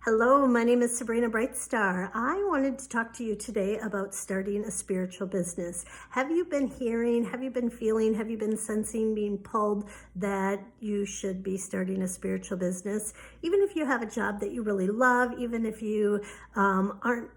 Hello, my name is Sabrina Brightstar. I wanted to talk to you today about starting a spiritual business. Have you been hearing, have you been feeling, have you been sensing, being pulled that you should be starting a spiritual business? Even if you have a job that you really love, even if you aren't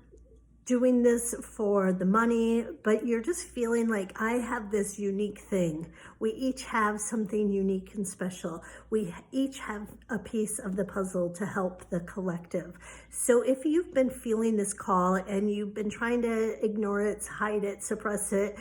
doing this for the money, but you're just feeling like I have this unique thing. We each have something unique and special. We each have a piece of the puzzle to help the collective. So if you've been feeling this call and you've been trying to ignore it, hide it, suppress it,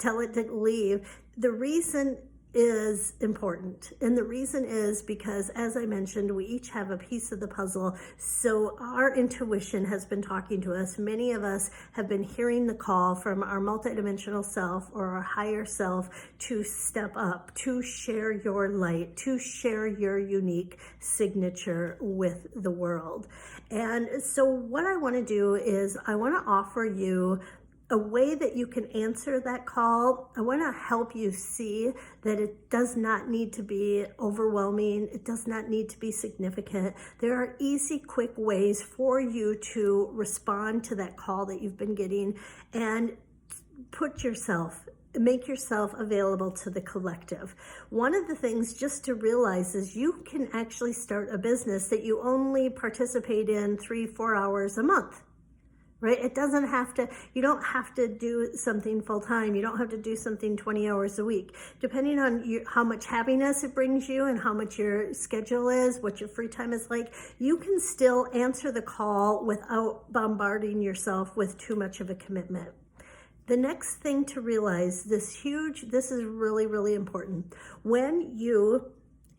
tell it to leave, the reason is important. And the reason is because, as I mentioned, we each have a piece of the puzzle. So our intuition has been talking to us. Many of us have been hearing the call from our multidimensional self or our higher self to step up, to share your light, to share your unique signature with the world. And so what I want to do is I want to offer you a way that you can answer that call. I want to help you see that it does not need to be overwhelming. It does not need to be significant. There are easy, quick ways for you to respond to that call that you've been getting and make yourself available to the collective. One of the things just to realize is you can actually start a business that you only participate in 3-4 hours a month. Right? It doesn't have to, you don't have to do something full time. You don't have to do something 20 hours a week. Depending on how much happiness it brings you and how much your schedule is, what your free time is like, you can still answer the call without bombarding yourself with too much of a commitment. The next thing to realize, this is really, really important. When you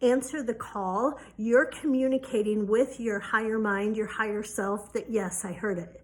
answer the call, you're communicating with your higher mind, your higher self, that yes, I heard it.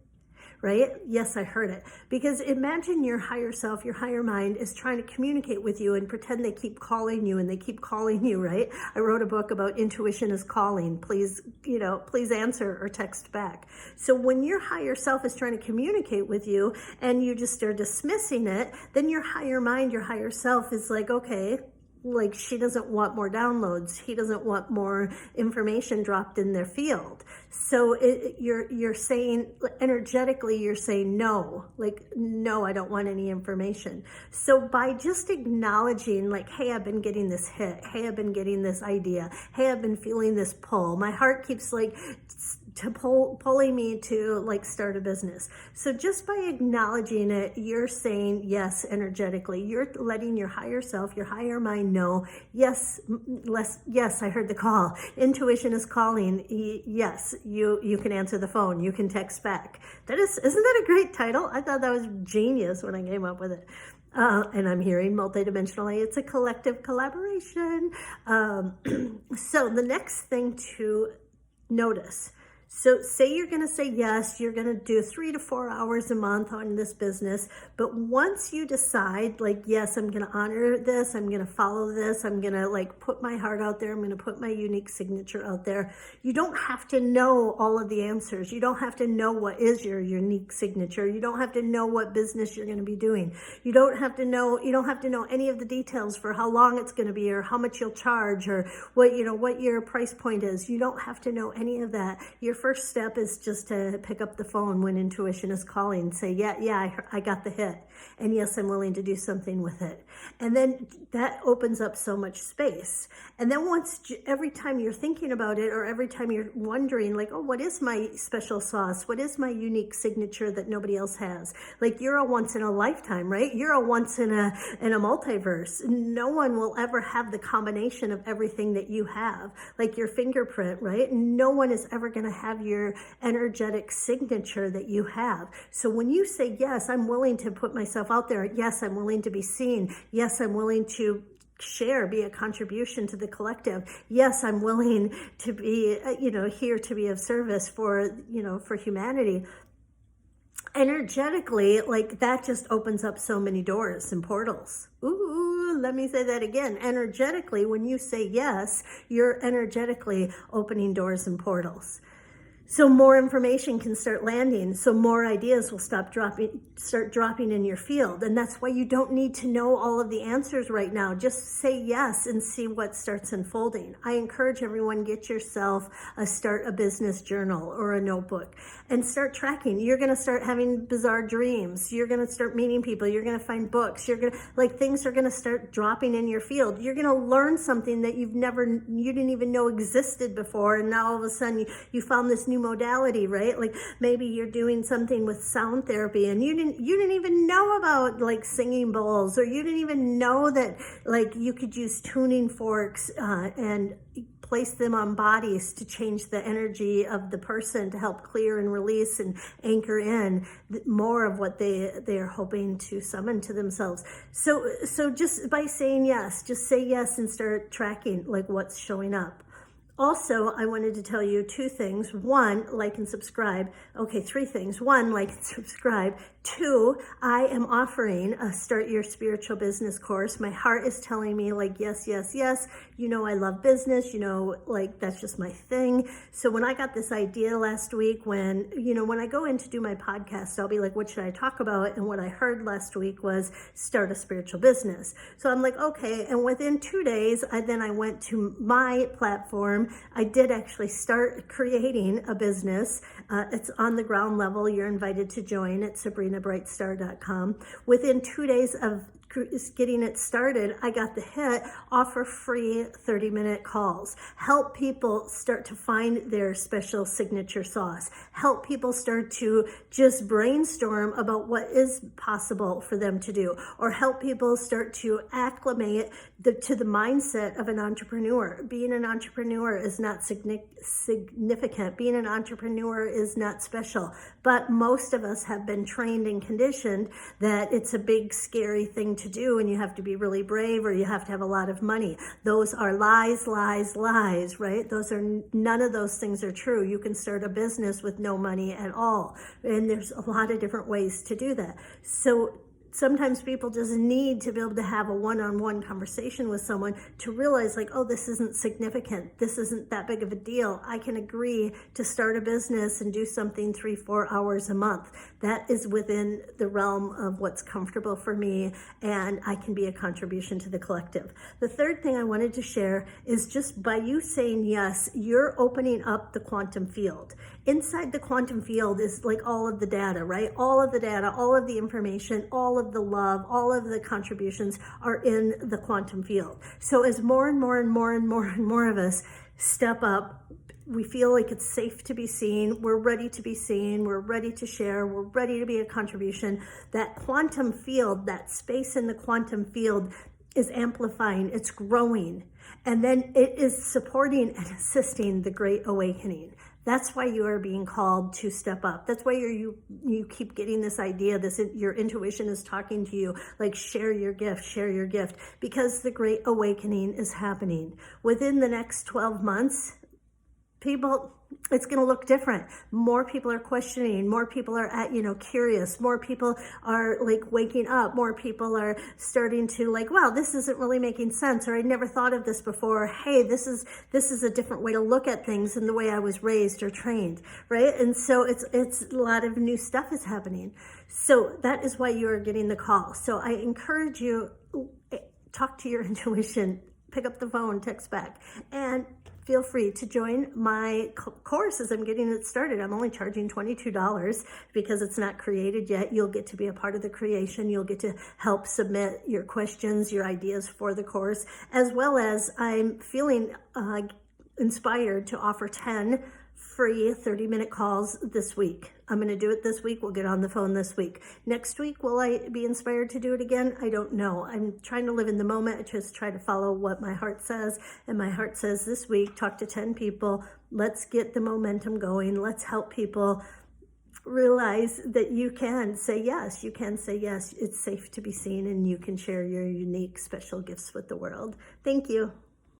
Right? Yes, I heard it. Because imagine your higher self, your higher mind is trying to communicate with you and pretend they keep calling you and they keep calling you, right? I wrote a book about intuition is calling. Please answer or text back. So when your higher self is trying to communicate with you and you just are dismissing it, then your higher mind, your higher self is like, okay, like she doesn't want more downloads. He doesn't want more information dropped in their field. So you're saying, energetically, you're saying no, like, no, I don't want any information. So by just acknowledging like, hey, I've been getting this hit. Hey, I've been getting this idea. Hey, I've been feeling this pull. My heart keeps pulling me to like start a business. So just by acknowledging it, you're saying yes energetically. You're letting your higher self, your higher mind know, yes, I heard the call. Intuition is calling. Yes, you can answer the phone. You can text back. Isn't that a great title? I thought that was genius when I came up with it. And I'm hearing multidimensionally, it's a collective collaboration. So the next thing to notice, so say you're going to say yes, you're going to do 3 to 4 hours a month on this business. But once you decide like, yes, I'm going to honor this, I'm going to follow this, I'm going to like put my heart out there, I'm going to put my unique signature out there. You don't have to know all of the answers. You don't have to know what is your unique signature. You don't have to know what business you're going to be doing. You don't have to know any of the details for how long it's going to be or how much you'll charge or what your price point is. You don't have to know any of that. Your first step is just to pick up the phone when intuition is calling. Say, I got the hit. And yes, I'm willing to do something with it. And then that opens up so much space. And then every time you're thinking about it or every time you're wondering like, oh, what is my special sauce? What is my unique signature that nobody else has? Like you're a once in a lifetime, right? You're a once in a multiverse. No one will ever have the combination of everything that you have, like your fingerprint, right? No one is ever going to have your energetic signature that you have. So when you say, yes, I'm willing to put myself out there. Yes, I'm willing to be seen. Yes, I'm willing to share, be a contribution to the collective. Yes, I'm willing to be, here to be of service for humanity. Energetically, like that just opens up so many doors and portals. Ooh, let me say that again. Energetically, when you say yes, you're energetically opening doors and portals. So more information can start landing. So more ideas will start dropping in your field. And that's why you don't need to know all of the answers right now. Just say yes and see what starts unfolding. I encourage everyone, get yourself start a business journal or a notebook and start tracking. You're going to start having bizarre dreams. You're going to start meeting people. You're going to find books. You're going to, things are going to start dropping in your field. You're going to learn something that you didn't even know existed before. And now all of a sudden you found this new modality, right? Like maybe you're doing something with sound therapy and you didn't even know about singing bowls, or you didn't even know that you could use tuning forks and place them on bodies to change the energy of the person to help clear and release and anchor in more of what they are hoping to summon to themselves. So just by saying yes, just say yes and start tracking what's showing up. Also, I wanted to tell you 2 things. 1, like and subscribe. Okay, 3 things. 1, like and subscribe. 2, I am offering a Start Your Spiritual Business course. My heart is telling me yes, yes, yes. You know I love business. You know, that's just my thing. So when I got this idea last week, when I go in to do my podcast, I'll be like, what should I talk about? And what I heard last week was start a spiritual business. So I'm like, okay. And within 2 days, I went to my platform. I did actually start creating a business. It's on the ground level. You're invited to join at sabrinabrightstar.com. Within 2 days of getting it started, I got the hit, offer free 30-minute calls, help people start to find their special signature sauce, help people start to just brainstorm about what is possible for them to do, or help people start to acclimate to the mindset of an entrepreneur. Being an entrepreneur is not significant. Being an entrepreneur is not special. But most of us have been trained and conditioned that it's a big, scary thing to do, and you have to be really brave, or you have to have a lot of money. Those are lies, lies, lies, right? None of those things are true. You can start a business with no money at all. And there's a lot of different ways to do that. So sometimes people just need to be able to have a one-on-one conversation with someone to realize oh, this isn't significant. This isn't that big of a deal. I can agree to start a business and do something 3-4 hours a month. That is within the realm of what's comfortable for me, and I can be a contribution to the collective. The third thing I wanted to share is just by you saying yes, you're opening up the quantum field. Inside the quantum field is all of the data, right? All of the data, all of the information, all of the love, all of the contributions are in the quantum field. So as more and more and more and more and more of us step up, we feel like it's safe to be seen, we're ready to be seen, we're ready to share, we're ready to be a contribution. That quantum field, that space in the quantum field is amplifying, it's growing, and then it is supporting and assisting the Great Awakening. That's why you are being called to step up. That's why you keep getting this idea, your intuition is talking to you, share your gift, because the Great Awakening is happening. Within the next 12 months, it's going to look different. More people are questioning, more people are curious, more people are waking up, more people are starting to wow, this isn't really making sense, or I never thought of this before. Hey, this is a different way to look at things than the way I was raised or trained, right? And so it's a lot of new stuff is happening. So that is why you are getting the call. So I encourage you, talk to your intuition, pick up the phone, text back, and feel free to join my course as I'm getting it started. I'm only charging $22 because it's not created yet. You'll get to be a part of the creation. You'll get to help submit your questions, your ideas for the course, as well as I'm feeling inspired to offer 10 free 30-minute calls this week. I'm going to do it this week. We'll get on the phone this week. Next week, will I be inspired to do it again? I don't know. I'm trying to live in the moment. I just try to follow what my heart says. And my heart says this week, talk to 10 people. Let's get the momentum going. Let's help people realize that you can say yes. You can say yes. It's safe to be seen, and you can share your unique, special gifts with the world. Thank you.